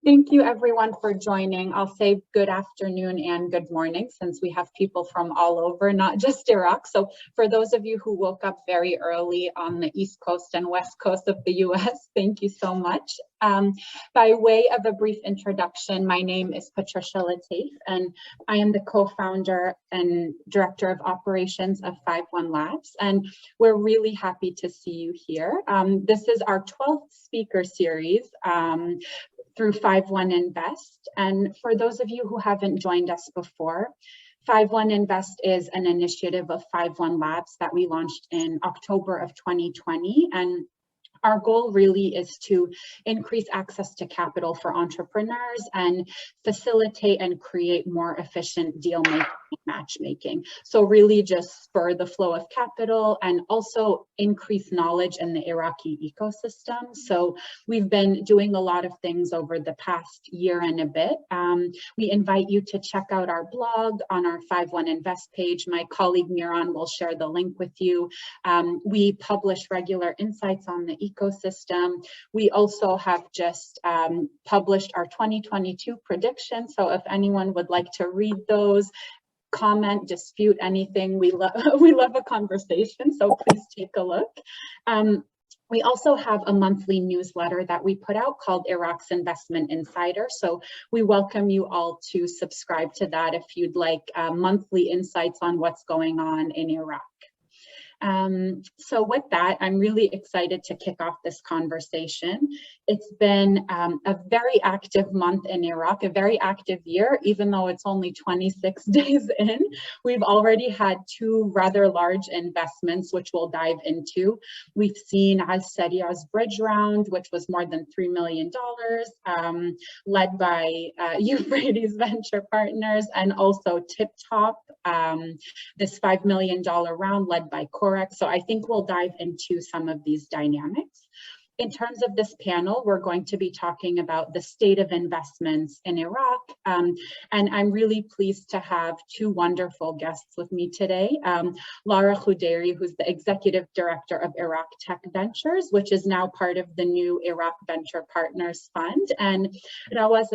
Thank you everyone for joining. I'll say good afternoon and good morning since we have people from all over, not just Iraq. So for those of you who woke up very early on the East Coast and West Coast of the US, thank you so much. By way of a brief introduction, my name is Patricia Latif and I am the co-founder and director of operations of 51 Labs. And we're really happy to see you here. This is our 12th speaker series through 51 Invest. And for those of you who haven't joined us before, 51 Invest is an initiative of 51 Labs that we launched in October of 2020. And our goal really is to increase access to capital for entrepreneurs and facilitate and create more efficient deal making and matchmaking. So really just spur the flow of capital and also increase knowledge in the Iraqi ecosystem. So we've been doing a lot of things over the past year and a bit. We invite you to check out our blog on our 51 Invest page. My colleague Miran will share the link with you. We publish regular insights on the ecosystem. We also have just published our 2022 predictions. So if anyone would like to read those, comment, dispute anything, we love a conversation. So please take a look. We also have a monthly newsletter that we put out called Iraq's Investment Insider. So we welcome you all to subscribe to that if you'd like monthly insights on what's going on in Iraq. So with that, I'm really excited to kick off this conversation. It's been a very active month in Iraq, a very active year, even though it's only 26 days in. We've already had two rather large investments, which we'll dive into. We've seen Al-Saria's bridge round, which was more than $3 million, led by Euphrates Ventures Partners, and also Tip Top, this $5 million round led by So I think we'll dive into some of these dynamics. In terms of this panel, we're going to be talking about the state of investments in Iraq. And I'm really pleased to have two wonderful guests with me today. Laura Khudairi, who's the Executive Director of Iraq Tech Ventures, which is now part of the new Iraq Venture Partners Fund. And Rawaz,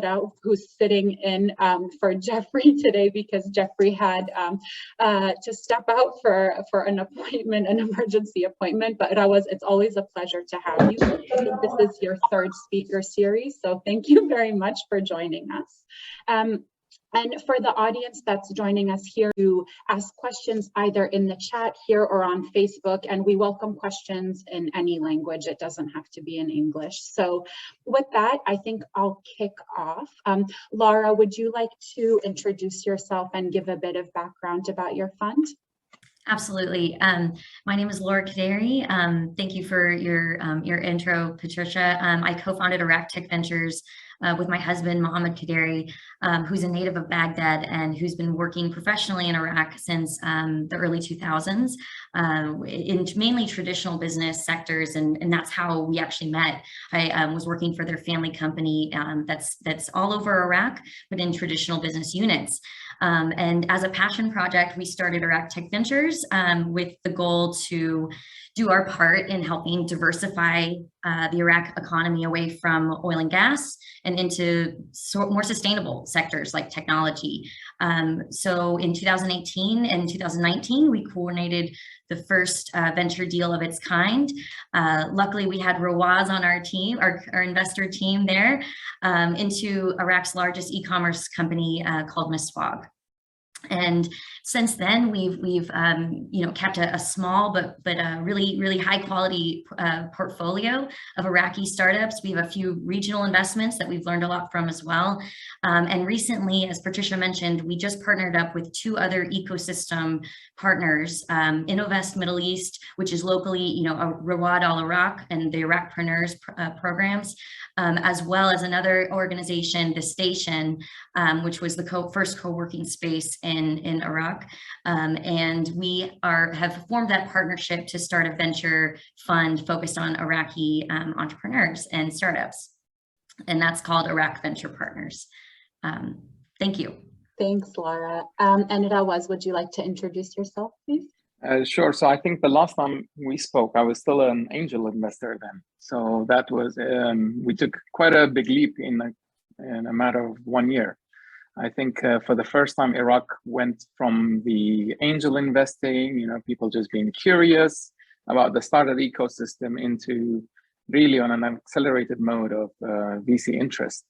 who's sitting in for Jeffrey today because Jeffrey had to step out for an appointment, an emergency appointment. But Rawaz, it's always a pleasure to have you. I think this is your third speaker series, so thank you very much for joining us. And for the audience that's joining us here, to ask questions either in the chat here or on Facebook, and we welcome questions in any language. It doesn't have to be in English. So with that, I think I'll kick off. Laura, would you like to introduce yourself and give a bit of background about your fund? Absolutely. My name is Laura Khudairi. Thank you for your intro, Patricia. I co-founded Iraq Tech Ventures with my husband, Mohammed Khudairi, who's a native of Baghdad and who's been working professionally in Iraq since the early 2000s in mainly traditional business sectors, and that's how we actually met. I was working for their family company that's all over Iraq, but in traditional business units. And as a passion project, we started Iraq Tech Ventures with the goal to do our part in helping diversify the Iraq economy away from oil and gas and into more sustainable sectors like technology. So in 2018 and 2019, we coordinated the first venture deal of its kind. Luckily, we had Rawaz on our team, our investor team there, into Iraq's largest e-commerce company called Miswag. And since then, we've kept a small but a really high quality portfolio of Iraqi startups. We have a few regional investments that we've learned a lot from as well. And recently, as Patricia mentioned, we just partnered up with two other ecosystem partners, Innovest Middle East, which is locally, Rawad Al Iraq and the Iraqpreneurs programs, as well as another organization, The Station, which was the first co-working space in Iraq. And we have formed that partnership to start a venture fund focused on Iraqi entrepreneurs and startups. And that's called Iraq Venture Partners. Thank you. Thanks, Laura. And Rawaz, would you like to introduce yourself, please? Sure. So I think the last time we spoke, I was still an angel investor then. So that was, we took quite a big leap in in a matter of 1 year. I think for the first time, Iraq went from the angel investing, people just being curious about the startup ecosystem, into really on an accelerated mode of VC interest.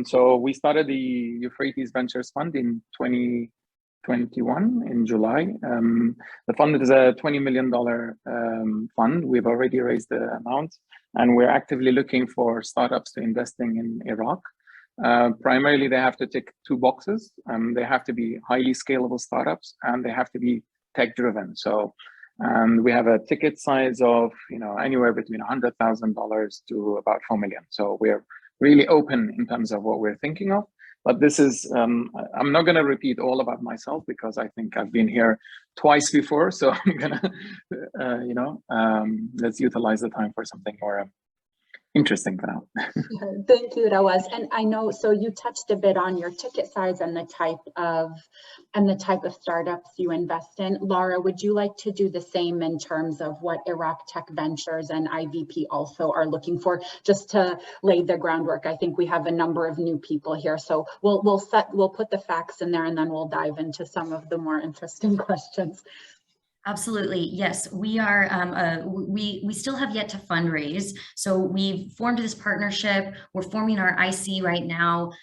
So we started the Euphrates Ventures Fund in 2021 in July. The fund is a $20 million fund. We've already raised the amount, and we're actively looking for startups to investing in Iraq. Primarily, they have to tick 2 boxes. They have to be highly scalable startups, and they have to be tech-driven. So, and we have a ticket size of anywhere between $100,000 to about $4 million. So we're really open in terms of what we're thinking of. But this is, I'm not going to repeat all about myself, because I think I've been here twice before. So I'm going to, let's utilize the time for something more interesting for now. Thank you, Rawaz. And I know, so you touched a bit on your ticket size and the type of startups you invest in. Laura, would you like to do the same in terms of what Iraq Tech Ventures and IVP also are looking for, just to lay the groundwork? I think we have a number of new people here, so we'll put the facts in there, and then we'll dive into some of the more interesting questions. Absolutely. Yes, we are. We still have yet to fundraise. So we've formed this partnership. We're forming our IC right now.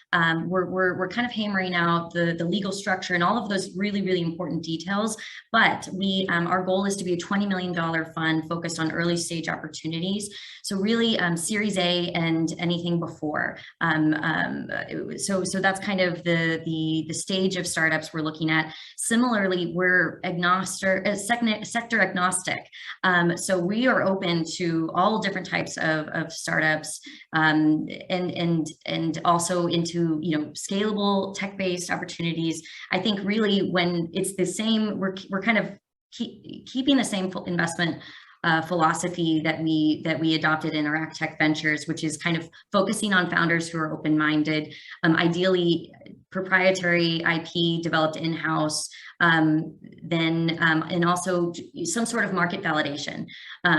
We're kind of hammering out the legal structure and all of those really, really important details. But our goal is to be a $20 million fund focused on early stage opportunities. So really Series A and anything before. So that's kind of the stage of startups we're looking at. Similarly, we're sector agnostic. So we are open to all different types of startups, and also into scalable tech-based opportunities. I think really when it's the same, we're kind of keeping the same investment philosophy that we adopted in Iraqi Tech Ventures, which is kind of focusing on founders who are open-minded, ideally proprietary IP developed in-house, and also some sort of market validation.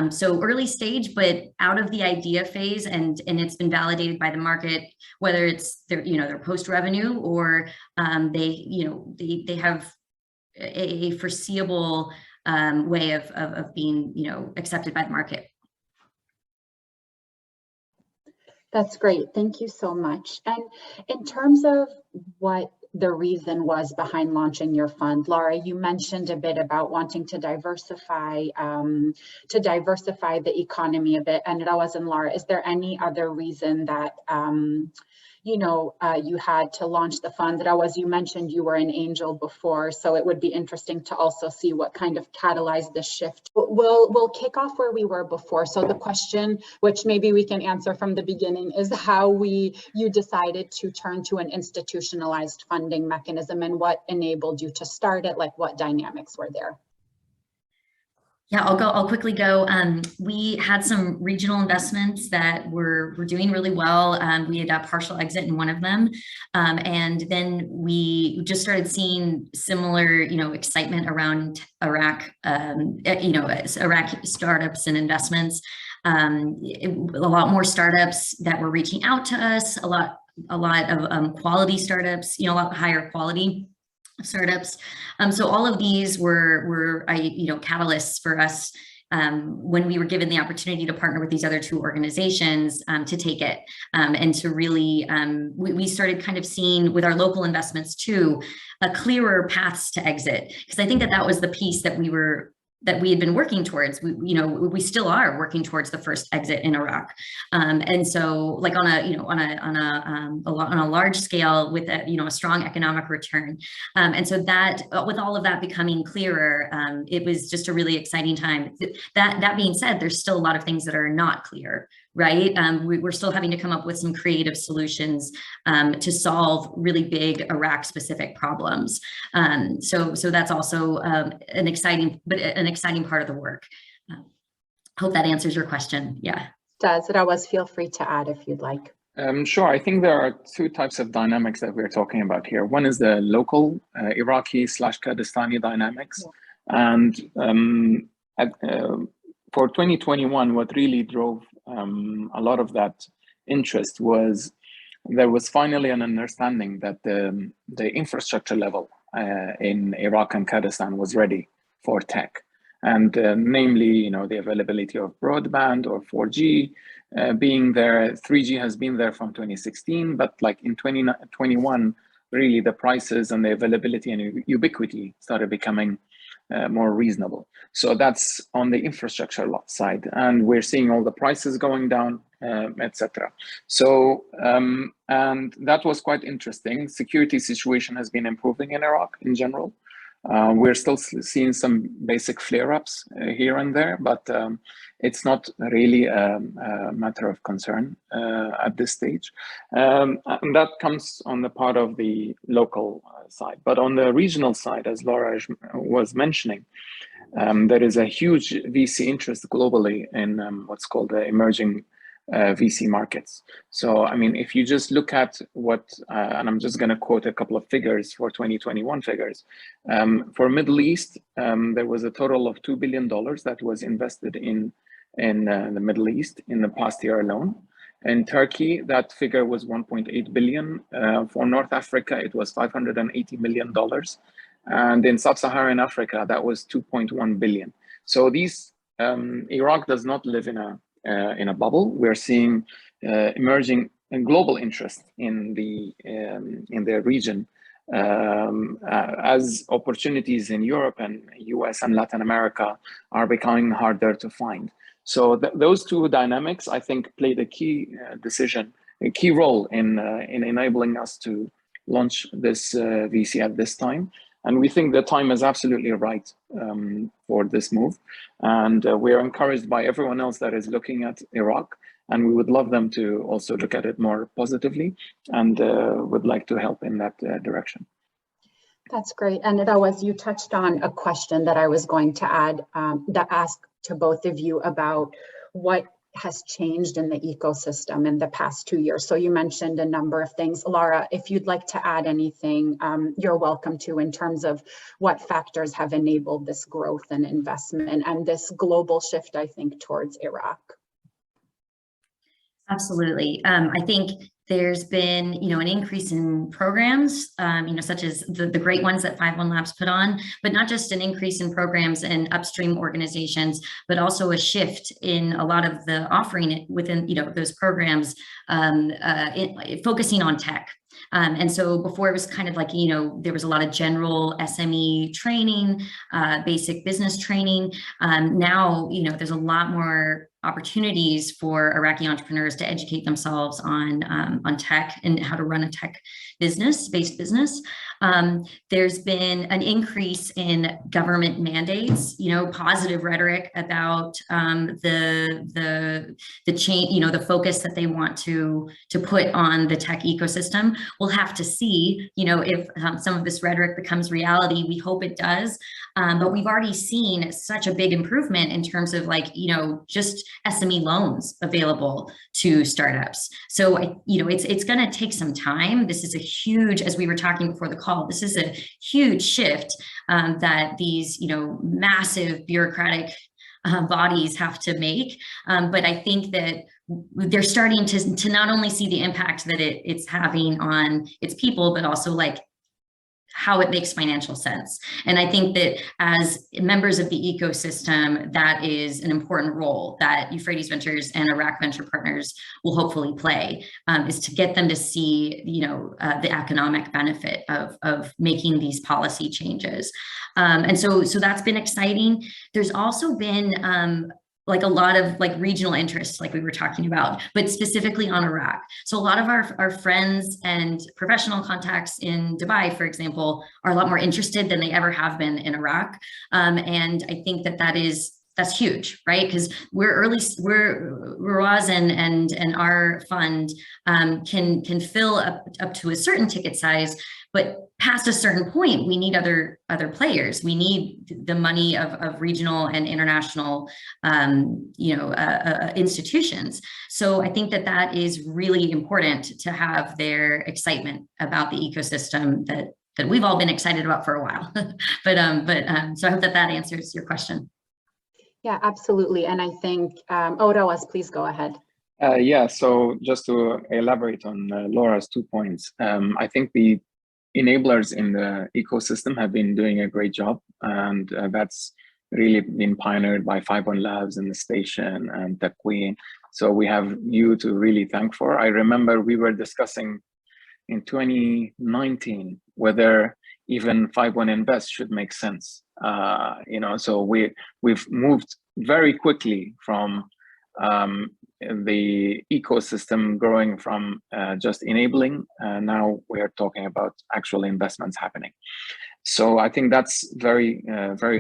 So early stage, but out of the idea phase, and it's been validated by the market, whether it's their post-revenue or they have a foreseeable way of being accepted by the market. That's great. Thank you so much. And in terms of what the reason was behind launching your fund, Laura, you mentioned a bit about wanting to diversify the economy a bit. And Rawaz and Laura, is there any other reason that you had to launch the fund? Rawaz, you mentioned you were an angel before, so it would be interesting to also see what kind of catalyzed the shift. We'll kick off where we were before. So the question, which maybe we can answer from the beginning, is how you decided to turn to an institutionalized funding mechanism, and what enabled you to start it, like what dynamics were there? Yeah, I'll quickly go. We had some regional investments that were doing really well. We had a partial exit in one of them. And then we just started seeing similar, excitement around Iraq, Iraqi startups and investments. A lot more startups that were reaching out to us, a lot of quality startups, a lot higher quality startups. So all of these were catalysts for us when we were given the opportunity to partner with these other 2 organizations to take it and to really, we started kind of seeing with our local investments too, a clearer paths to exit. Because I think that was the piece that we had been working towards. We still are working towards the first exit in Iraq, and so like on a large scale with a strong economic return, and so that with all of that becoming clearer, it was just a really exciting time. That being said, there's still a lot of things that are not clear, right? We're still having to come up with some creative solutions to solve really big Iraq-specific problems. So that's also an exciting part of the work. Hope that answers your question. Yeah. Does. Rawaz, feel free to add if you'd like. Sure. I think there are 2 types of dynamics that we're talking about here. One is the local Iraqi/Kurdistani dynamics, and for 2021, what really drove a lot of that interest was there was finally an understanding that the infrastructure level in Iraq and Kurdistan was ready for tech. And namely, the availability of broadband or 4G being there. 3G has been there from 2016, but like in 2021, really the prices and the availability and ubiquity started becoming more reasonable. So that's on the infrastructure side, and we're seeing all the prices going down, etc. So and that was quite interesting. Security situation has been improving in Iraq in general. We're still seeing some basic flare-ups here and there, but it's not really a matter of concern at this stage. And that comes on the part of the local side. But on the regional side, as Laura was mentioning, there is a huge VC interest globally in what's called the emerging VC markets. So, I mean, if you just look at what, and I'm just going to quote a couple of figures for 2021 figures. For Middle East, there was a total of $2 billion that was invested in the Middle East in the past year alone. In Turkey, that figure was 1.8 billion. For North Africa, it was $580 million. And in Sub-Saharan Africa, that was 2.1 billion. So these, Iraq does not live in a bubble. We're seeing emerging and global interest in the region as opportunities in Europe and US and Latin America are becoming harder to find. So those two dynamics, I think, played a key role in enabling us to launch this VC at this time. And we think the time is absolutely right for this move. And we're encouraged by everyone else that is looking at Iraq. And we would love them to also look at it more positively and would like to help in that direction. That's great. And Rawaz, you touched on a question that I was going to add, that ask to both of you about what has changed in the ecosystem in the past 2 years. So you mentioned a number of things. Laura, if you'd like to add anything, you're welcome to, in terms of what factors have enabled this growth and investment and this global shift, I think, towards Iraq. Absolutely. I think there's been, an increase in programs, such as the great ones that 51 Labs put on, but not just an increase in programs and upstream organizations, but also a shift in a lot of the offering within, those programs, focusing on tech. And so before it was kind of like, there was a lot of general SME training, basic business training. Now, there's a lot more opportunities for Iraqi entrepreneurs to educate themselves on tech and how to run a tech-based business. There's been an increase in government mandates, positive rhetoric about the change, the focus that they want to put on the tech ecosystem. We'll have to see, if some of this rhetoric becomes reality. We hope it does. But we've already seen such a big improvement in terms of just SME loans available to startups. So, it's going to take some time. This is a huge, as we were talking before the call, this is a huge shift that these, massive bureaucratic bodies have to make. But I think that they're starting to not only see the impact that it's having on its people, but also how it makes financial sense. And I think that as members of the ecosystem, that is an important role that Euphrates Ventures and Iraq Venture Partners will hopefully play, is to get them to see, the economic benefit of making these policy changes. And so that's been exciting. There's also been a lot of regional interests, like we were talking about, but specifically on Iraq. So a lot of our friends and professional contacts in Dubai, for example, are a lot more interested than they ever have been in Iraq. And I think that's huge, right? Because Rawaz and our fund can fill up to a certain ticket size, but past a certain point, we need other players. We need the money of regional and international, institutions. So I think that is really important to have their excitement about the ecosystem that we've all been excited about for a while. So I hope that answers your question. Yeah, absolutely. And I think, Rawaz, please go ahead. Yeah, so just to elaborate on Laura's 2 points, I think the enablers in the ecosystem have been doing a great job, and that's really been pioneered by 51 Labs and the station and the Queen. So we have you to really thank for. I remember we were discussing in 2019 whether even 51 Invest should make sense. So we've moved very quickly from the ecosystem growing from just enabling. Now we're talking about actual investments happening. So I think that's very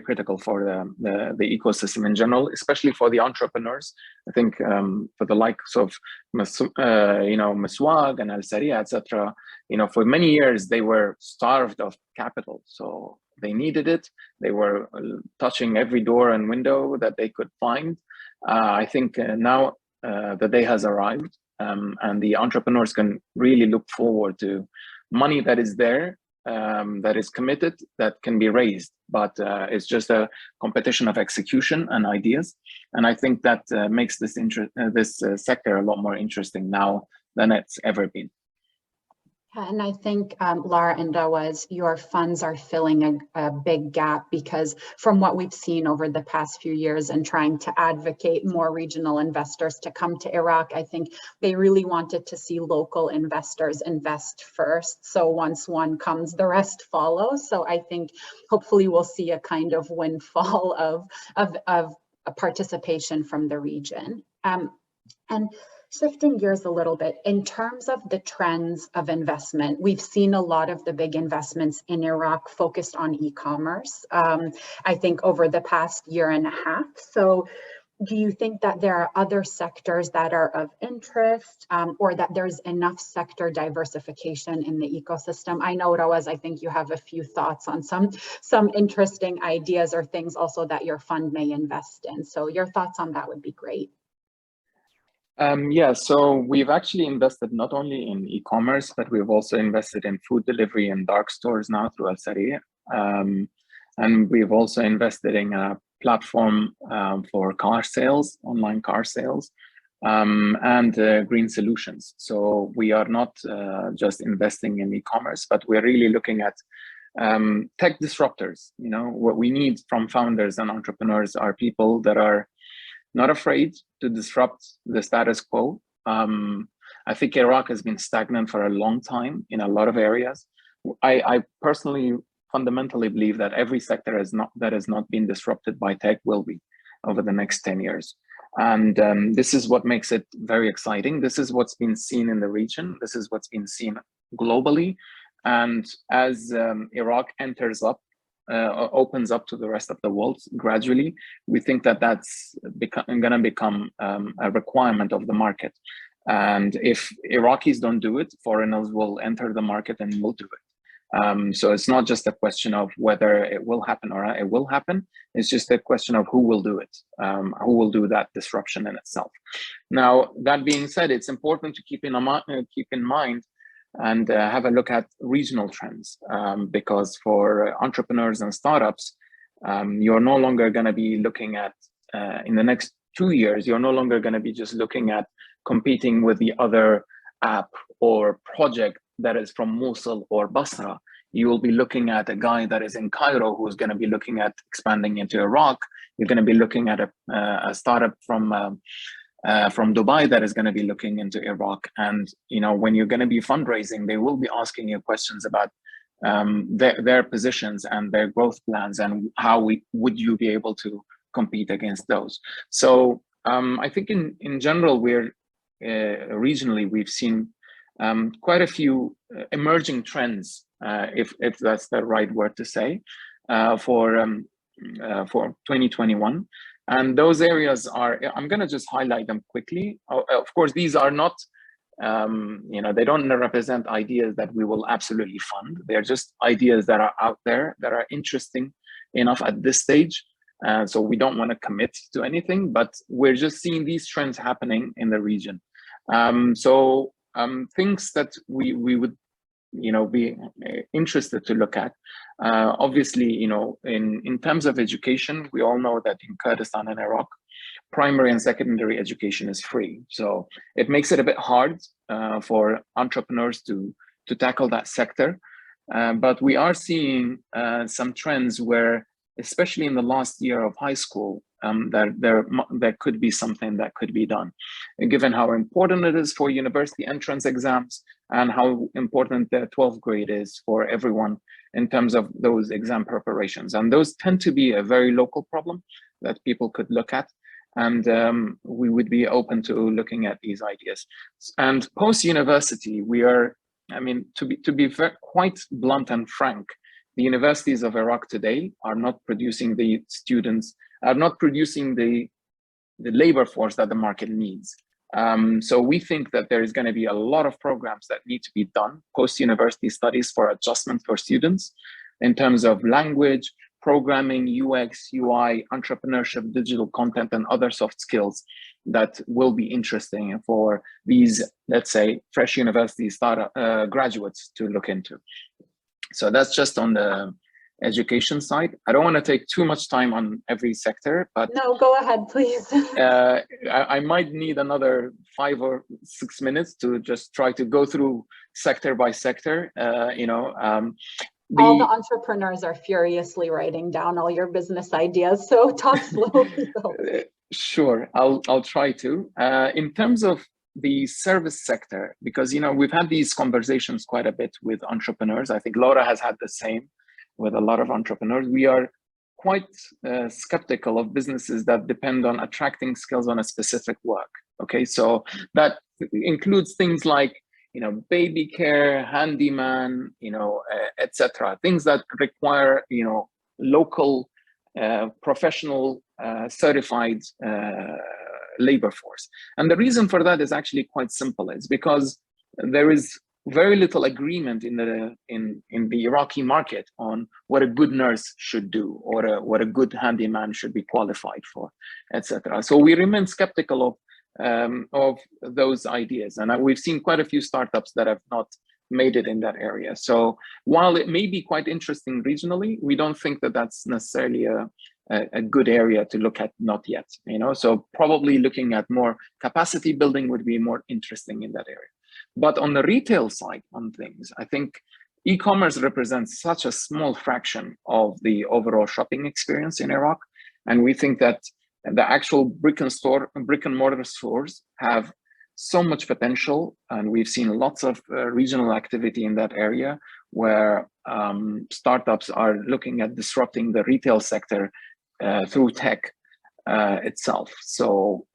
critical for the ecosystem in general, especially for the entrepreneurs. I think for the likes of Maswag and Al Saria, etc. For many years they were starved of capital, so they needed it. They were touching every door and window that they could find. I think now the day has arrived, and the entrepreneurs can really look forward to money that is there, that is committed, that can be raised, but it's just a competition of execution and ideas. And I think that makes this sector a lot more interesting now than it's ever been. And I think, Laura and Rawaz, your funds are filling a big gap, because from what we've seen over the past few years and trying to advocate more regional investors to come to Iraq, I think they really wanted to see local investors invest first. So once one comes, the rest follows. So I think hopefully we'll see a kind of windfall of a participation from the region. And shifting gears a little bit, in terms of the trends of investment, we've seen a lot of the big investments in Iraq focused on e-commerce, I think over the past year and a half. So do you think that there are other sectors that are of interest, or that there's enough sector diversification in the ecosystem? I know, Rawaz, I think you have a few thoughts on some interesting ideas or things also that your fund may invest in. So your thoughts on that would be great. Yeah, so we've actually invested not only in e-commerce, but we've also invested in food delivery and dark stores now through Al Saria. And we've also invested in a platform for car sales, online car sales, and green solutions. So we are not just investing in e-commerce, but we're really looking at tech disruptors. What we need from founders and entrepreneurs are people that are not afraid to disrupt the status quo. I think Iraq has been stagnant for a long time in a lot of areas. I personally fundamentally believe that every sector that has not been disrupted by tech will be over the next 10 years. And this is what makes it very exciting. This is what's been seen in the region. This is what's been seen globally. And as Iraq opens up to the rest of the world gradually, we think that that's going to become a requirement of the market. And if Iraqis don't do it, foreigners will enter the market and will do it. So it's not just a question of whether it will happen or it will happen. It's just a question of who will do it, who will do that disruption in itself. Now, that being said, it's important to keep in mind and have a look at regional trends, because for entrepreneurs and startups, you're no longer going to be looking at, in the next 2 years, you're no longer going to be just looking at competing with the other app or project that is from Mosul or Basra. You will be looking at a guy that is in Cairo who's going to be looking at expanding into Iraq. You're going to be looking at a startup from Dubai that is going to be looking into Iraq. And when you're going to be fundraising, they will be asking you questions about their positions and their growth plans, and how would you be able to compete against those. So I think in general, we're regionally, we've seen quite a few emerging trends, if that's the right word to say, for 2021. And those areas are, I'm going to just highlight them quickly. Of course, these are not, they don't represent ideas that we will absolutely fund. They're just ideas that are out there that are interesting enough at this stage. So we don't want to commit to anything, but we're just seeing these trends happening in the region. So things that we would be interested to look at. Obviously, in terms of education, we all know that in Kurdistan and Iraq, primary and secondary education is free. So it makes it a bit hard for entrepreneurs to tackle that sector. But we are seeing some trends where, especially in the last year of high school, there could be something that could be done, given how important it is for university entrance exams and how important the 12th grade is for everyone in terms of those exam preparations. And those tend to be a very local problem that people could look at. And we would be open to looking at these ideas. And post-university, we are, I mean, to be quite blunt and frank, the universities of Iraq today are not producing the students, are not producing the labor force that the market needs. So we think that there is going to be a lot of programs that need to be done, post-university studies for adjustment for students in terms of language, programming, UX, UI, entrepreneurship, digital content, and other soft skills that will be interesting for these, let's say, fresh university graduates to look into. So that's just on the education side. I don't want to take too much time on every sector, but no, go ahead, please. I might need another 5 or 6 minutes to just try to go through sector by sector. All the entrepreneurs are furiously writing down all your business ideas, so talk slowly. Sure, I'll try to. In terms of the service sector, because we've had these conversations quite a bit with entrepreneurs. I think Laura has had the same with a lot of entrepreneurs. We are quite skeptical of businesses that depend on attracting skills on a specific work. Okay, so that includes things like baby care, handyman, etc. Things that require local professional certified labor force. And the reason for that is actually quite simple. It's because there is very little agreement in the Iraqi market on what a good nurse should do or what a good handyman should be qualified for, etc. So we remain skeptical of those ideas, and we've seen quite a few startups that have not made it in that area. So while it may be quite interesting regionally, we don't think that that's necessarily a good area to look at, not yet. So probably looking at more capacity building would be more interesting in that area. But on the retail side on things, I think e-commerce represents such a small fraction of the overall shopping experience in Iraq, and we think that the actual brick and mortar stores have so much potential, and we've seen lots of regional activity in that area where startups are looking at disrupting the retail sector through tech itself. So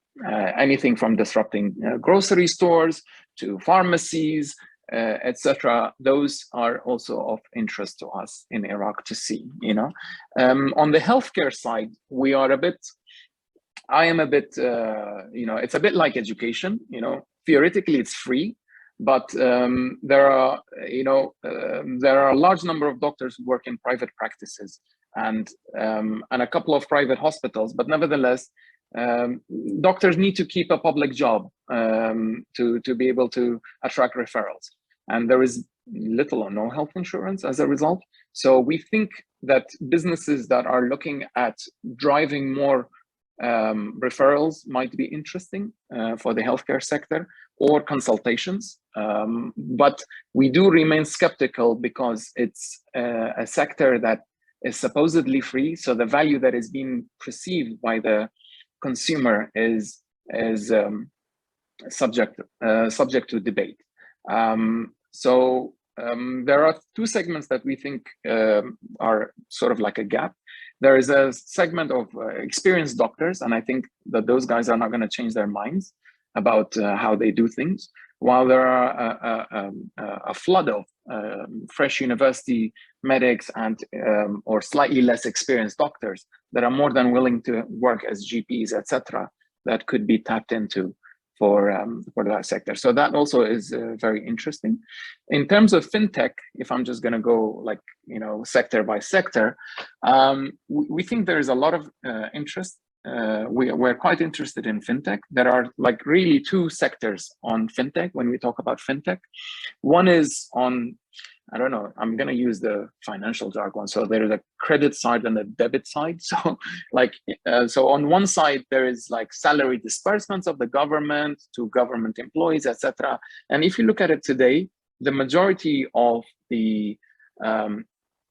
anything from disrupting grocery stores to pharmacies, etc. Those are also of interest to us in Iraq to see. On the healthcare side, we are I am a bit, it's a bit like education. Theoretically it's free, but there are a large number of doctors who work in private practices and a couple of private hospitals, but nevertheless, doctors need to keep a public job to be able to attract referrals, and there is little or no health insurance as a result. So we think that businesses that are looking at driving more referrals might be interesting for the healthcare sector, or consultations, but we do remain skeptical because it's a sector that is supposedly free, so the value that is being perceived by the consumer is subject to debate. There are two segments that we think are sort of like a gap. There is a segment of experienced doctors, and I think that those guys are not going to change their minds about how they do things, while there are a flood of fresh university medics and or slightly less experienced doctors that are more than willing to work as GPs, etc., that could be tapped into for that sector. So that also is very interesting. In terms of fintech, if I'm just going to go like sector by sector, we think there is a lot of interest. We're quite interested in fintech. There are like really two sectors on fintech when we talk about fintech. One is on I don't know, I'm going to use the financial jargon. So there is a credit side and a debit side. So like, so on one side, there is like salary disbursements of the government to government employees, etc. And if you look at it today, the majority of the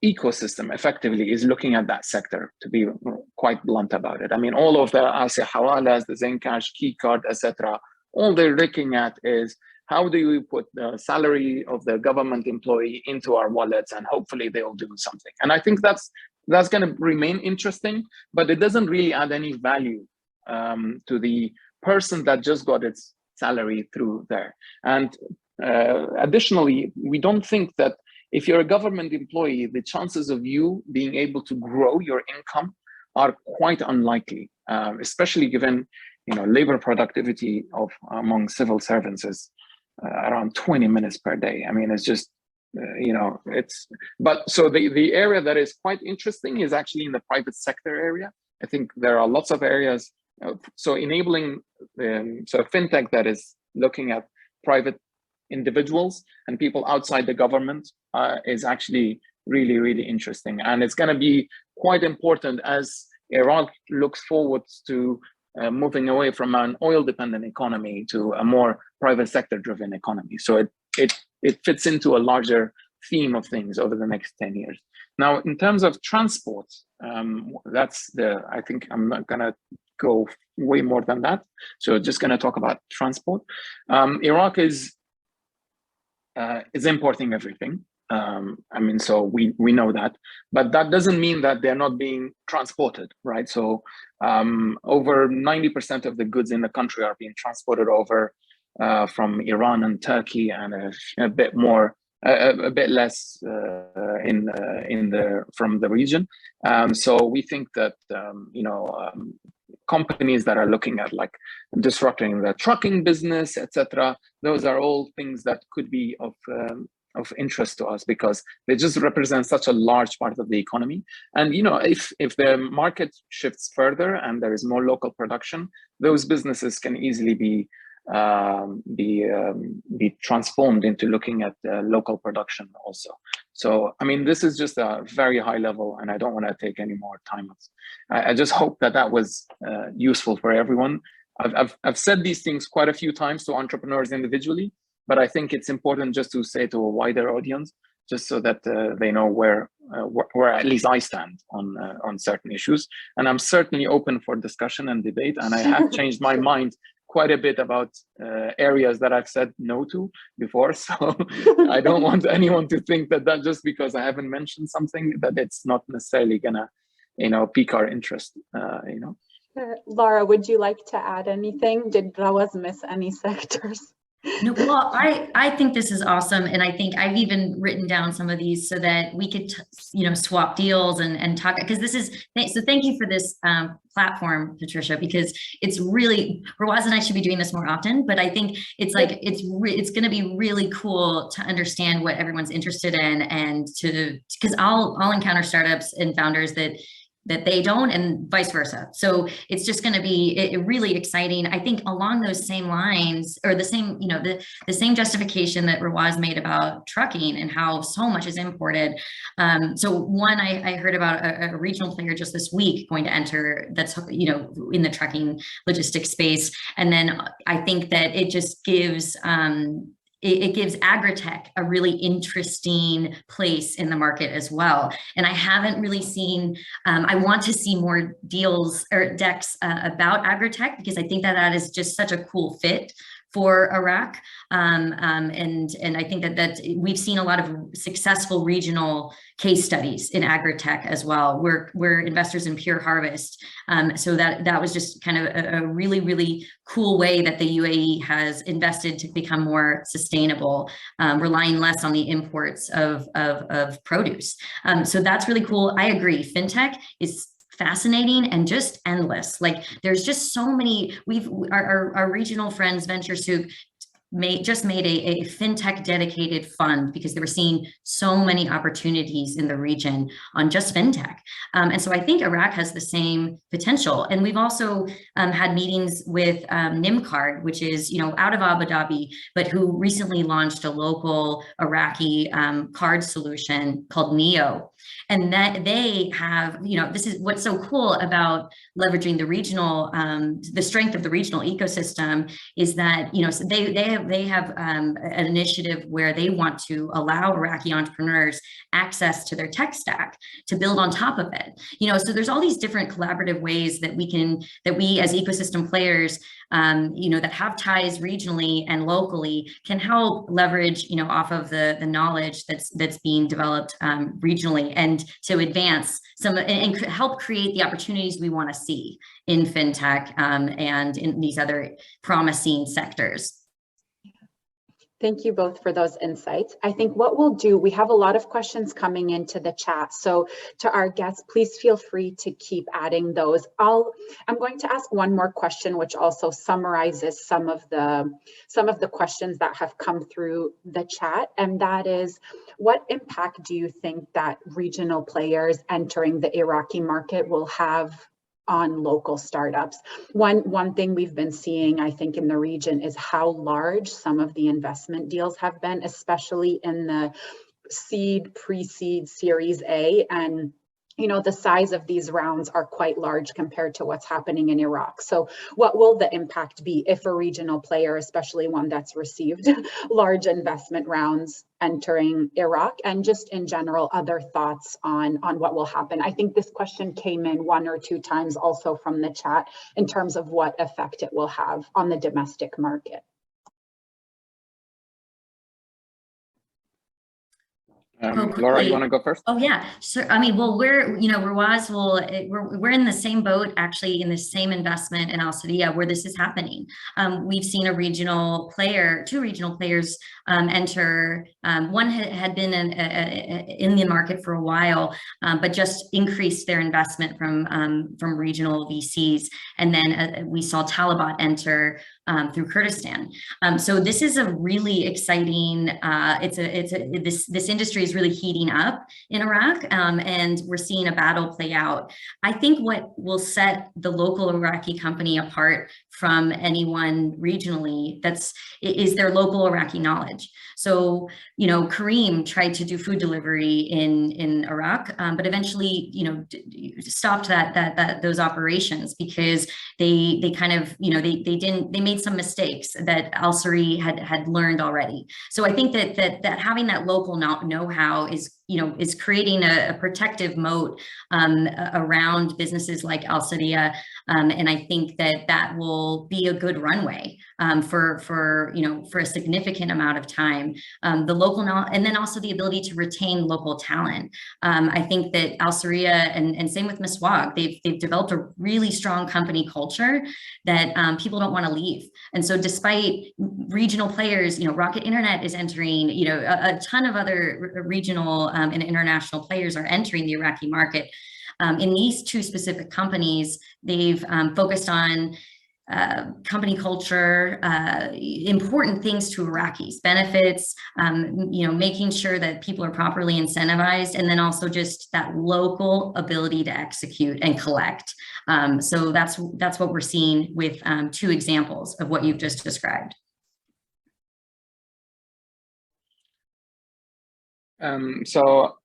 ecosystem effectively is looking at that sector, to be quite blunt about it. I mean, all of the Asya Hawalas, the Zencash, Keycard, etc., all they're looking at is how do we put the salary of the government employee into our wallets, and hopefully they'll do something. And I think that's going to remain interesting, but it doesn't really add any value to the person that just got its salary through there. And additionally, we don't think that if you're a government employee, the chances of you being able to grow your income are quite unlikely, especially given, you know, labor productivity of among civil servants is around 20 minutes per day. I mean, it's just, you know, it's, but so the area that is quite interesting is actually in the private sector area. I think there are lots of areas, so enabling, so fintech that is looking at private individuals and people outside the government is actually really, really interesting. And it's going to be quite important as Iraq looks forward to moving away from an oil-dependent economy to a more private sector-driven economy. So it fits into a larger theme of things over the next 10 years. Now, in terms of transport, that's I think I'm not going to go way more than that. So just going to talk about transport. Iraq is importing everything. I mean, so we know that, but that doesn't mean that they're not being transported, right? So over 90% of the goods in the country are being transported over from Iran and Turkey, and a bit more, a bit less from the region. So we think that you know, companies that are looking at like disrupting the trucking business, etc., those are all things that could be of interest to us, because they just represent such a large part of the economy. And you know, if the market shifts further and there is more local production, those businesses can easily be transformed into looking at local production also. So I mean, this is just a very high level, and I don't want to take any more time. I just hope that was useful for everyone. I've said these things quite a few times to entrepreneurs individually, but I think it's important just to say to a wider audience, just so that they know where at least I stand on certain issues. And I'm certainly open for discussion and debate. And I have changed my mind quite a bit about areas that I've said no to before. So I don't want anyone to think that just because I haven't mentioned something, that it's not necessarily gonna, you know, pique our interest, you know. Laura, would you like to add anything? Did Rawaz miss any sectors? No, well, I think this is awesome. And I think I've even written down some of these so that we could, you know, swap deals and talk, because this is, so thank you for this platform, Patricia, because it's really, Rawaz and I should be doing this more often, but I think it's like, it's going to be really cool to understand what everyone's interested in, and because I'll encounter startups and founders that they don't, and vice versa. So it's just going to be really exciting. I think along those same lines, or the same, you know, the same justification that Rawaz made about trucking and how so much is imported. So one, I heard about a regional player just this week going to enter, that's, you know, in the trucking logistics space. And then I think that it just gives, it gives agritech a really interesting place in the market as well. And I haven't really seen, I want to see more deals or decks about agritech, because I think that is just such a cool fit for Iraq. And I think that we've seen a lot of successful regional case studies in agritech as well. We're investors in Pure Harvest. So that was just kind of a really, really cool way that the UAE has invested to become more sustainable, relying less on the imports of produce. So that's really cool. I agree. Fintech is fascinating and just endless. Like there's just so many, our regional friends, Venture Souk, just made a fintech dedicated fund because they were seeing so many opportunities in the region on just fintech. And so I think Iraq has the same potential. And we've also had meetings with Nimcard, which is, out of Abu Dhabi, but who recently launched a local Iraqi card solution called Neo. And that they have, this is what's so cool about leveraging the regional, the strength of the regional ecosystem is that, so they have an initiative where they want to allow Iraqi entrepreneurs access to their tech stack to build on top of it. So there's all these different collaborative ways that we as ecosystem players, that have ties regionally and locally can help leverage, off of the knowledge that's being developed regionally, and to advance some and help create the opportunities we want to see in fintech and in these other promising sectors. Thank you both for those insights. I think what we'll do, we have a lot of questions coming into the chat. So to our guests, please feel free to keep adding those. I'm going to ask one more question, which also summarizes some of the questions that have come through the chat. And that is, what impact do you think that regional players entering the Iraqi market will have on local startups? One thing we've been seeing, I think, in the region is how large some of the investment deals have been, especially in the seed, pre-seed, Series A. And the size of these rounds are quite large compared to what's happening in Iraq. So what will the impact be if a regional player, especially one that's received large investment rounds, entering Iraq? And just in general, other thoughts on what will happen? I think this question came in one or two times also from the chat in terms of what effect it will have on the domestic market. Laura, you want to go first? Oh yeah, sure. I mean, well, Rawaz we're in the same boat, actually, in the same investment in Al Sadia where this is happening. We've seen two regional players enter. One had been in the market for a while, but just increased their investment from regional VCs, and then we saw Talabat enter through Kurdistan. So this is a really exciting. This industry is really heating up in Iraq, and we're seeing a battle play out. I think what will set the local Iraqi company apart from anyone regionally is their local Iraqi knowledge. So, Kareem tried to do food delivery in Iraq, but eventually, stopped those operations because they kind of, they made some mistakes that Al Sari had learned already. So I think that having that local know-how is creating a protective moat around businesses like Al Sadia, and I think that will be a good runway for a significant amount of time. The local knowledge, and then also the ability to retain local talent. I think that Al Saria and same with Miswag, they've developed a really strong company culture that people don't want to leave. And so despite regional players, Rocket Internet is entering, a ton of other regional and international players are entering the Iraqi market. In these two specific companies, they've focused on company culture, important things to Iraqis, benefits, making sure that people are properly incentivized, and then also just that local ability to execute and collect. So that's what we're seeing with two examples of what you've just described. So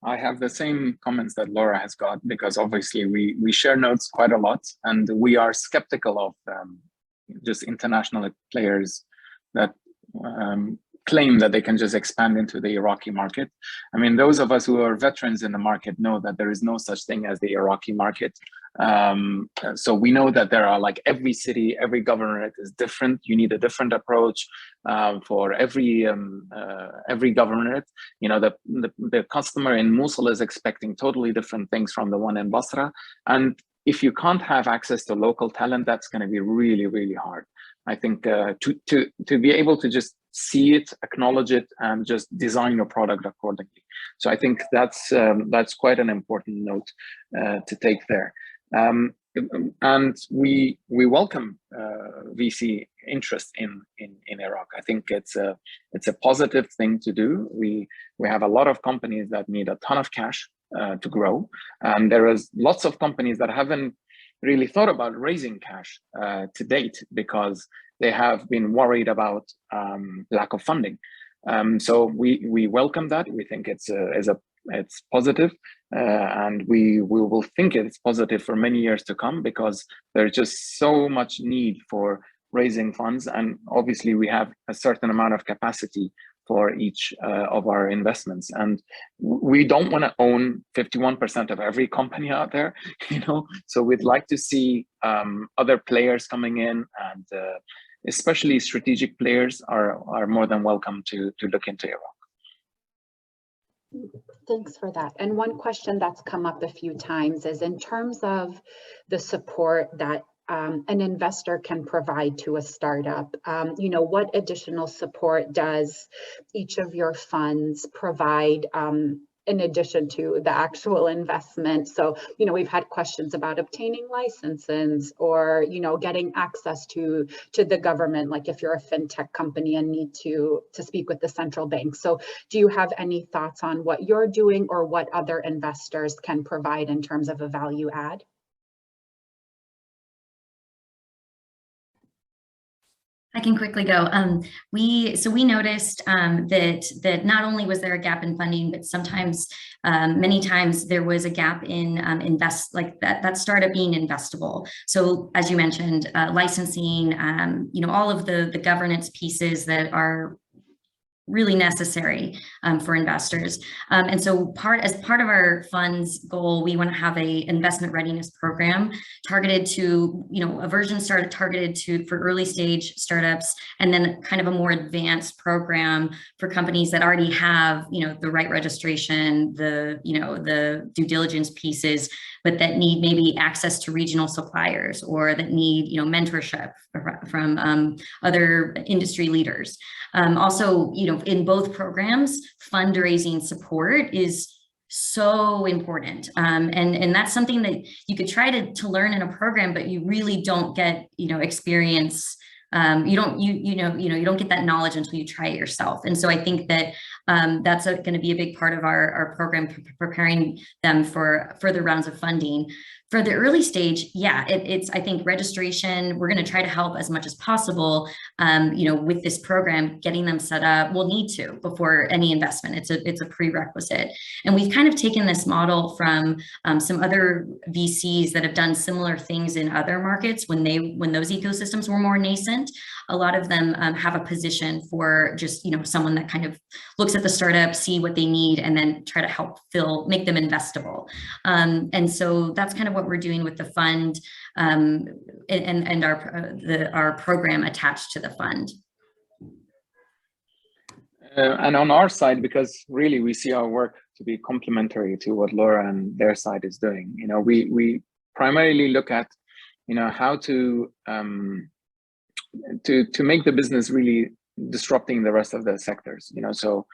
I have the same comments that Laura has got, because obviously we share notes quite a lot, and we are skeptical of just international players that claim that they can just expand into the Iraqi market. I mean, those of us who are veterans in the market know that there is no such thing as the Iraqi market. So we know that there are, like, every city, every governorate is different. You need a different approach for every governorate. The customer in Mosul is expecting totally different things from the one in Basra. And if you can't have access to local talent, that's going to be really, really hard. I think to be able to just see it, acknowledge it, and just design your product accordingly. So I think that's quite an important note to take there. And we welcome VC interest in Iraq. I think it's a positive thing to do. We have a lot of companies that need a ton of cash to grow, and there is lots of companies that haven't really thought about raising cash to date because they have been worried about lack of funding. So we welcome that. We think it's positive, and we will think it's positive for many years to come, because there's just so much need for raising funds, and obviously we have a certain amount of capacity for each of our investments, and we don't want to own 51% of every company out there, so we'd like to see other players coming in, and especially strategic players are more than welcome to look into Iraq. Thanks for that. And one question that's come up a few times is in terms of the support that an investor can provide to a startup. What additional support does each of your funds provide in addition to the actual investment? So, we've had questions about obtaining licenses or, getting access to the government, like if you're a fintech company and need to speak with the central bank. So do you have any thoughts on what you're doing or what other investors can provide in terms of a value add? I can quickly go. We noticed that not only was there a gap in funding, but sometimes, many times, there was a gap in that startup being investable. So as you mentioned, licensing, all of the governance pieces that are really necessary for investors. And so as part of our fund's goal, we want to have a investment readiness program targeted to, a version started targeted for early stage startups, and then kind of a more advanced program for companies that already have, the right registration, the due diligence pieces, but that need maybe access to regional suppliers, or that need, mentorship from other industry leaders. Also, in both programs, fundraising support is so important. And that's something that you could try to learn in a program, but you really don't get, experience. You don't get that knowledge until you try it yourself. And so I think that that's going to be a big part of our program, preparing them for further rounds of funding. For the early stage, it's I think registration, we're going to try to help as much as possible, with this program, getting them set up. We'll need to before any investment. It's a prerequisite. And we've kind of taken this model from some other VCs that have done similar things in other markets when those ecosystems were more nascent. A lot of them have a position for just, someone that kind of looks at the startup, see what they need, and then try to help make them investable. And so that's kind of what we're doing with the fund, and our program attached to the fund. And on our side, because really we see our work to be complementary to what Laura and their side is doing. We primarily look at, how to make the business really disrupting the rest of the sectors. So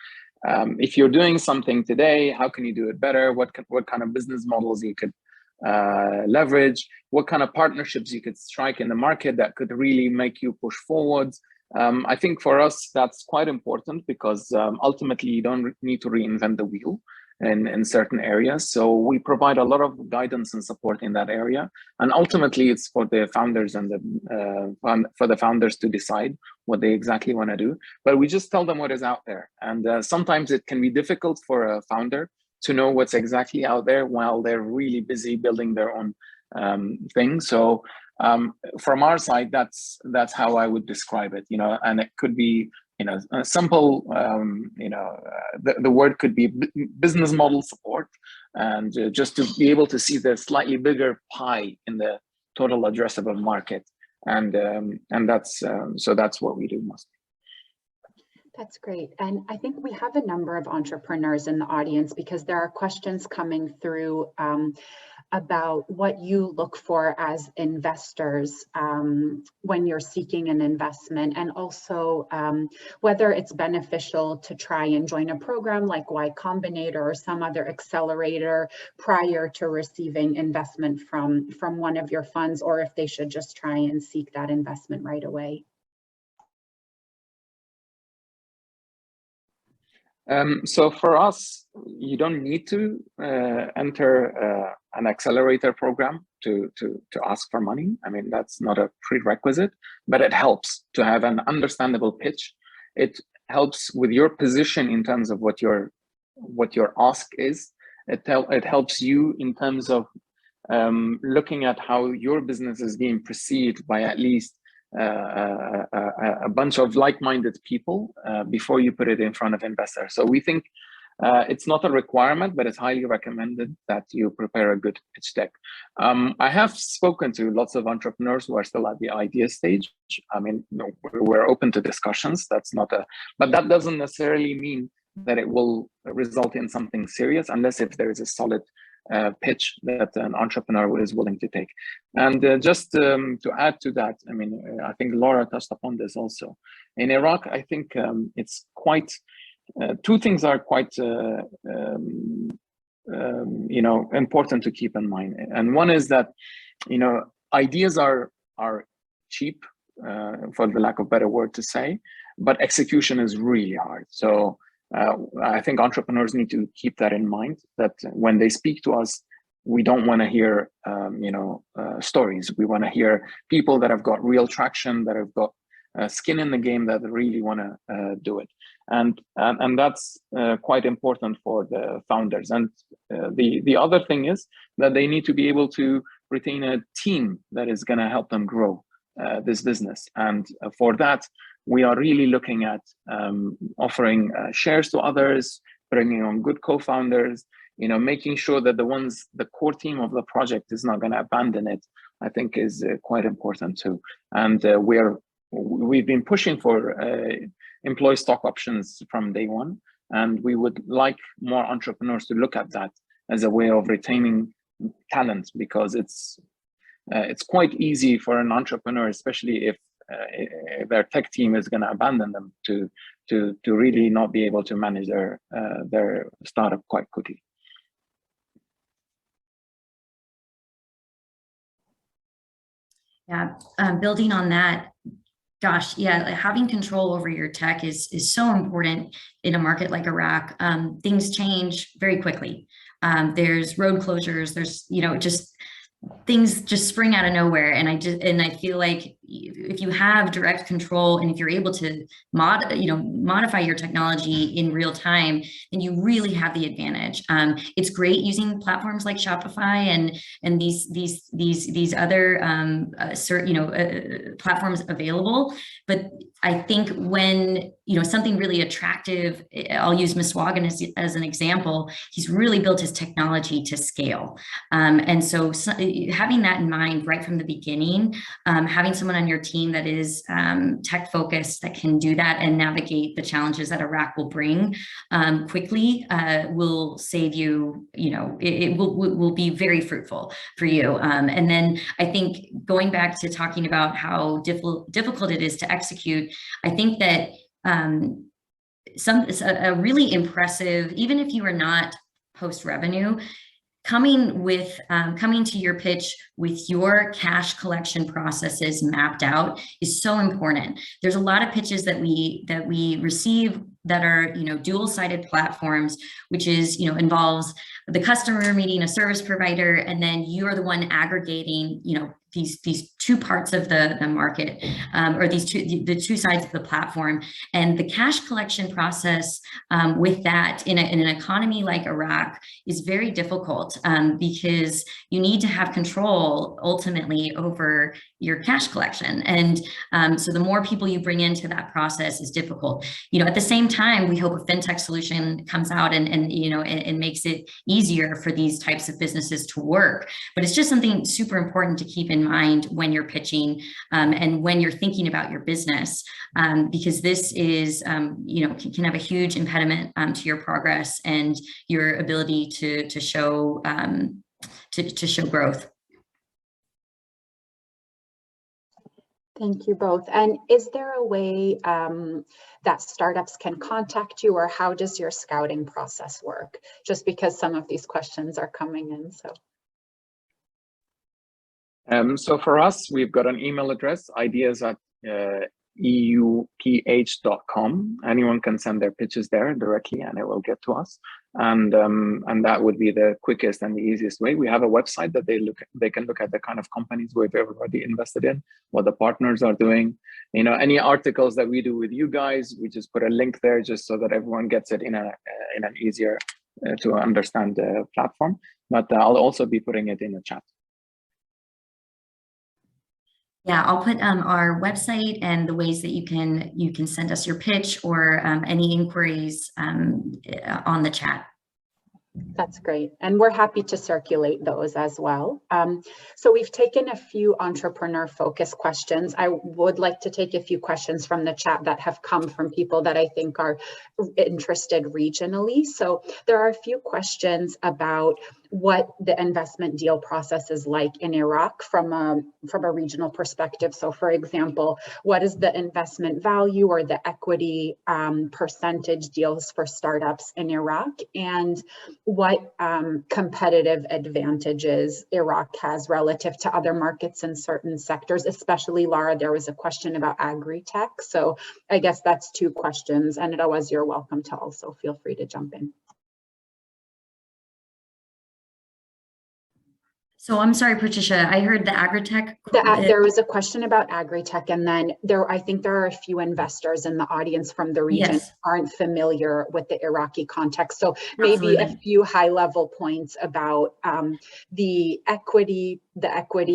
if you're doing something today, how can you do it better? What kind of business models you could leverage? What kind of partnerships you could strike in the market that could really make you push forwards? I think for us, that's quite important, because ultimately you don't need to reinvent the wheel in certain areas. So we provide a lot of guidance and support in that area. And ultimately it's for the founders and for the founders to decide what they exactly want to do. But we just tell them what is out there. And sometimes it can be difficult for a founder to know what's exactly out there while they're really busy building their own thing. So from our side, that's how I would describe it, and it could be, a simple, the word could be business model support, and just to be able to see the slightly bigger pie in the total addressable market. And that's, so that's what we do mostly. That's great. And I think we have a number of entrepreneurs in the audience, because there are questions coming through about what you look for as investors when you're seeking an investment, and also whether it's beneficial to try and join a program like Y Combinator or some other accelerator prior to receiving investment from one of your funds, or if they should just try and seek that investment right away. So for us, you don't need to enter an accelerator program to ask for money. I mean, that's not a prerequisite, but it helps to have an understandable pitch. It helps with your position in terms of what your ask is. It helps you in terms of looking at how your business is being perceived by at least a bunch of like-minded people before you put it in front of investors. So we think it's not a requirement, but it's highly recommended that you prepare a good pitch deck. I have spoken to lots of entrepreneurs who are still at the idea stage. I mean, we're open to discussions. That's not but that doesn't necessarily mean that it will result in something serious unless if there is a solid pitch that an entrepreneur is willing to take. And just to add to that, I mean, I think Laura touched upon this also. In Iraq, I think it's quite, two things are quite, important to keep in mind. And one is that, ideas are cheap, for the lack of a better word to say, but execution is really hard. So I think entrepreneurs need to keep that in mind, that when they speak to us, we don't want to hear, stories. We want to hear people that have got real traction, that have got skin in the game, that really want to do it. And that's quite important for the founders. And the other thing is that they need to be able to retain a team that is going to help them grow this business. And for that, we are really looking at offering shares to others, bringing on good co-founders, making sure that the core team of the project is not going to abandon it, I think is quite important too. And we've been pushing for employee stock options from day one. And we would like more entrepreneurs to look at that as a way of retaining talent, because it's quite easy for an entrepreneur, especially if their tech team is going to abandon them, to really not be able to manage their startup quite quickly. Yeah, building on that, gosh, yeah, having control over your tech is so important in a market like Iraq. Things change very quickly. There's road closures. There's just things just spring out of nowhere, and I feel like if you have direct control and if you're able to modify your technology in real time, then you really have the advantage. It's great using platforms like Shopify and these other platforms available, but I think when something really attractive, I'll use Miswagan as an example. He's really built his technology to scale, and so having that in mind right from the beginning, having someone on your team that is tech focused, that can do that and navigate the challenges that Iraq will bring quickly, will save you. It will be very fruitful for you. And then I think going back to talking about how difficult it is to execute, I think that a really impressive, even if you are not post revenue, coming to your pitch with your cash collection processes mapped out is so important. There's a lot of pitches that we receive that are dual-sided platforms, which is involves the customer meeting a service provider, and then you're the one aggregating these two parts of the market, or the two sides of the platform. And the cash collection process with that in an economy like Iraq is very difficult, because you need to have control ultimately over your cash collection. And so the more people you bring into that process is difficult. At the same time, we hope a fintech solution comes out and makes it easier for these types of businesses to work. But it's just something super important to keep in mind when you're pitching and when you're thinking about your business, because this is can have a huge impediment to your progress and your ability to show growth. Thank you both. And is there a way that startups can contact you, or how does your scouting process work? Just because some of these questions are coming in, so. So for us, we've got an email address, euth.com. Anyone can send their pitches there directly, and it will get to us. And that would be the quickest and the easiest way. We have a website that they can look at the kind of companies we've already invested in, what the partners are doing. You know, any articles that we do with you guys, we just put a link there just so that everyone gets it in an easier to understand platform. But I'll also be putting it in the chat. Yeah, I'll put our website and the ways that you can send us your pitch or any inquiries on the chat. That's great. And we're happy to circulate those as well. So we've taken a few entrepreneur focused questions. I would like to take a few questions from the chat that have come from people that I think are interested regionally. So there are a few questions about what the investment deal process is like in Iraq from a regional perspective. So for example, what is the investment value or the equity percentage deals for startups in Iraq? And what competitive advantages Iraq has relative to other markets in certain sectors, especially, Laura, there was a question about agri-tech. So I guess that's two questions. And Rawaz, you're welcome to also feel free to jump in. So I'm sorry, Patricia, I heard the agri-tech. There was a question about agri-tech, and then I think there are a few investors in the audience from the region Yes. who aren't familiar with the Iraqi context. So maybe a few high-level points about the equity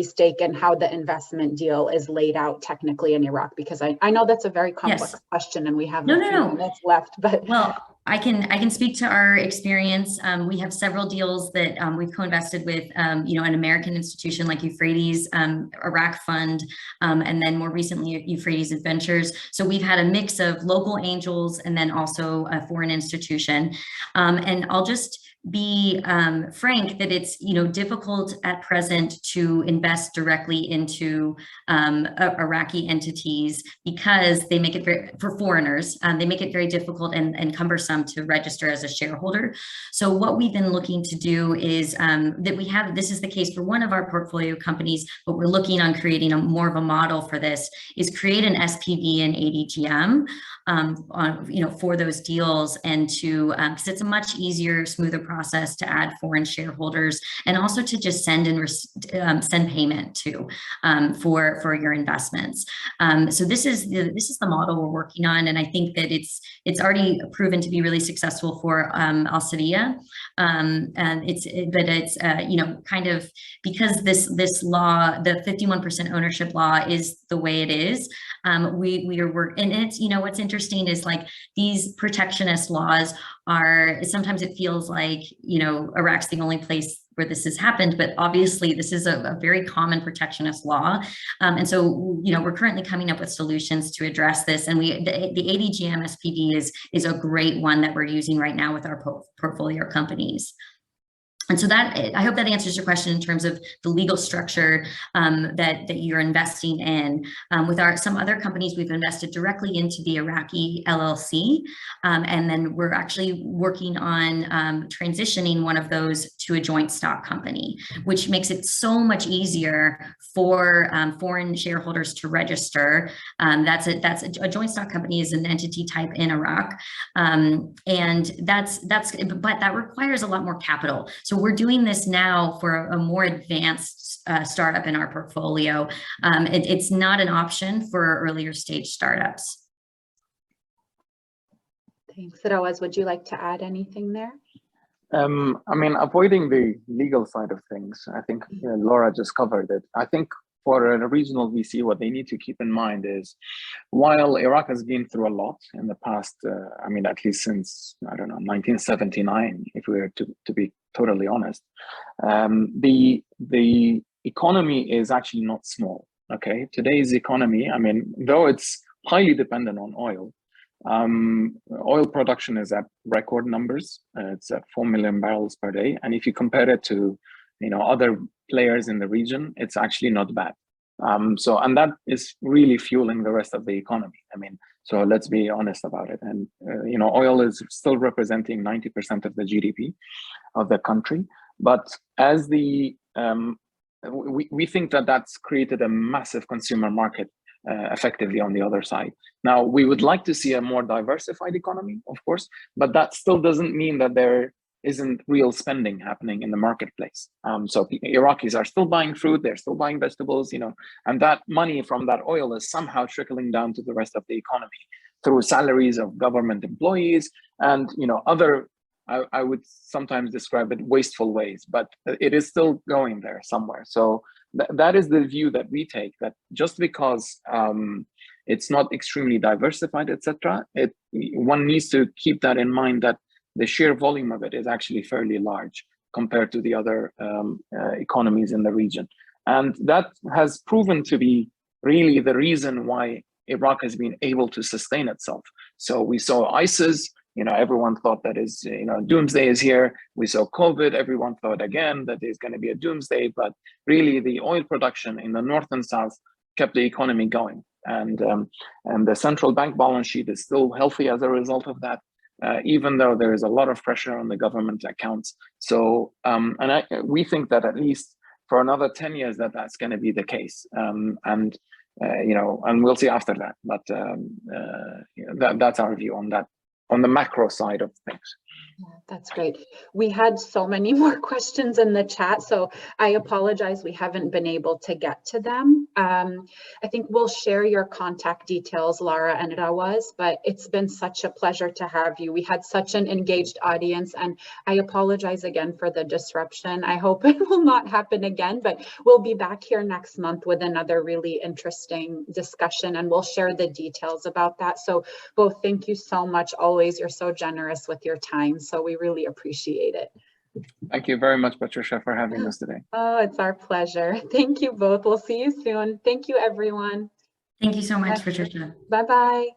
stake and how the investment deal is laid out technically in Iraq, because I know that's a very complex question and we have a few minutes left. But well, I can speak to our experience. We have several deals that we've co-invested with, an American institution like Euphrates, Iraq Fund, and then more recently Euphrates Ventures. So we've had a mix of local angels and then also a foreign institution. And I'll just be frank that it's difficult at present to invest directly into Iraqi entities because they make it very, for foreigners, they make it very difficult and cumbersome to register as a shareholder. So what we've been looking to do is this is the case for one of our portfolio companies, but we're looking on creating more of a model for this, is create an SPV and ADGM for those deals, and to because it's a much easier, smoother process to add foreign shareholders, and also to just send payment to for your investments. So this is the model we're working on, and I think that it's already proven to be really successful for Al Sadia, and it's kind of because this law, the 51% ownership law, is the way it is. We are working, and it's what's interesting is like these protectionist laws are, sometimes it feels like Iraq's the only place where this has happened, but obviously this is a very common protectionist law, and so we're currently coming up with solutions to address this. And the ADGM SPD is a great one that we're using right now with our portfolio companies. And so I hope that answers your question in terms of the legal structure that you're investing in. With some other companies, we've invested directly into the Iraqi LLC, and then we're actually working on transitioning one of those to a joint stock company, which makes it so much easier for foreign shareholders to register. That's a joint stock company is an entity type in Iraq, and but that requires a lot more capital. So we're doing this now for a more advanced startup in our portfolio. It's not an option for earlier stage startups. Thanks. Rawaz, would you like to add anything there? I mean, avoiding the legal side of things, I think Laura just covered it. I think for a regional VC, what they need to keep in mind is, while Iraq has been through a lot in the past, I mean, at least since, I don't know, 1979, if we were to be totally honest, the economy is actually not small, okay? Today's economy, I mean, though it's highly dependent on oil, oil production is at record numbers. It's at 4 million barrels per day. And if you compare it to, other players in the region, it's actually not bad. And that is really fueling the rest of the economy. I mean, so let's be honest about it. And, oil is still representing 90% of the GDP of the country. But as we think that that's created a massive consumer market effectively on the other side. Now, we would like to see a more diversified economy, of course, but that still doesn't mean that there isn't real spending happening in the marketplace. So Iraqis are still buying fruit, they're still buying vegetables, and that money from that oil is somehow trickling down to the rest of the economy through salaries of government employees and other, I would sometimes describe it wasteful ways, but it is still going there somewhere. So that is the view that we take, that just because it's not extremely diversified, etc., one needs to keep that in mind, that the sheer volume of it is actually fairly large compared to the other economies in the region. And that has proven to be really the reason why Iraq has been able to sustain itself. So we saw ISIS, everyone thought that is, doomsday is here. We saw COVID, everyone thought again that there's going to be a doomsday, but really the oil production in the north and south kept the economy going. And the central bank balance sheet is still healthy as a result of that, even though there is a lot of pressure on the government accounts. So, we think that at least for another 10 years that's going to be the case. And we'll see after that. But that's our view on that, on the macro side of things. Yeah, that's great. We had so many more questions in the chat, so I apologize we haven't been able to get to them. I think we'll share your contact details, Laura and Rawaz, but it's been such a pleasure to have you. We had such an engaged audience, and I apologize again for the disruption. I hope it will not happen again, but we'll be back here next month with another really interesting discussion, and we'll share the details about that. So both, thank you so much. Always, you're so generous with your time. So we really appreciate it. Thank you very much, Patricia, for having us today. Oh, it's our pleasure. Thank you both. We'll see you soon. Thank you, everyone. Thank you so much, Patricia. Bye-bye.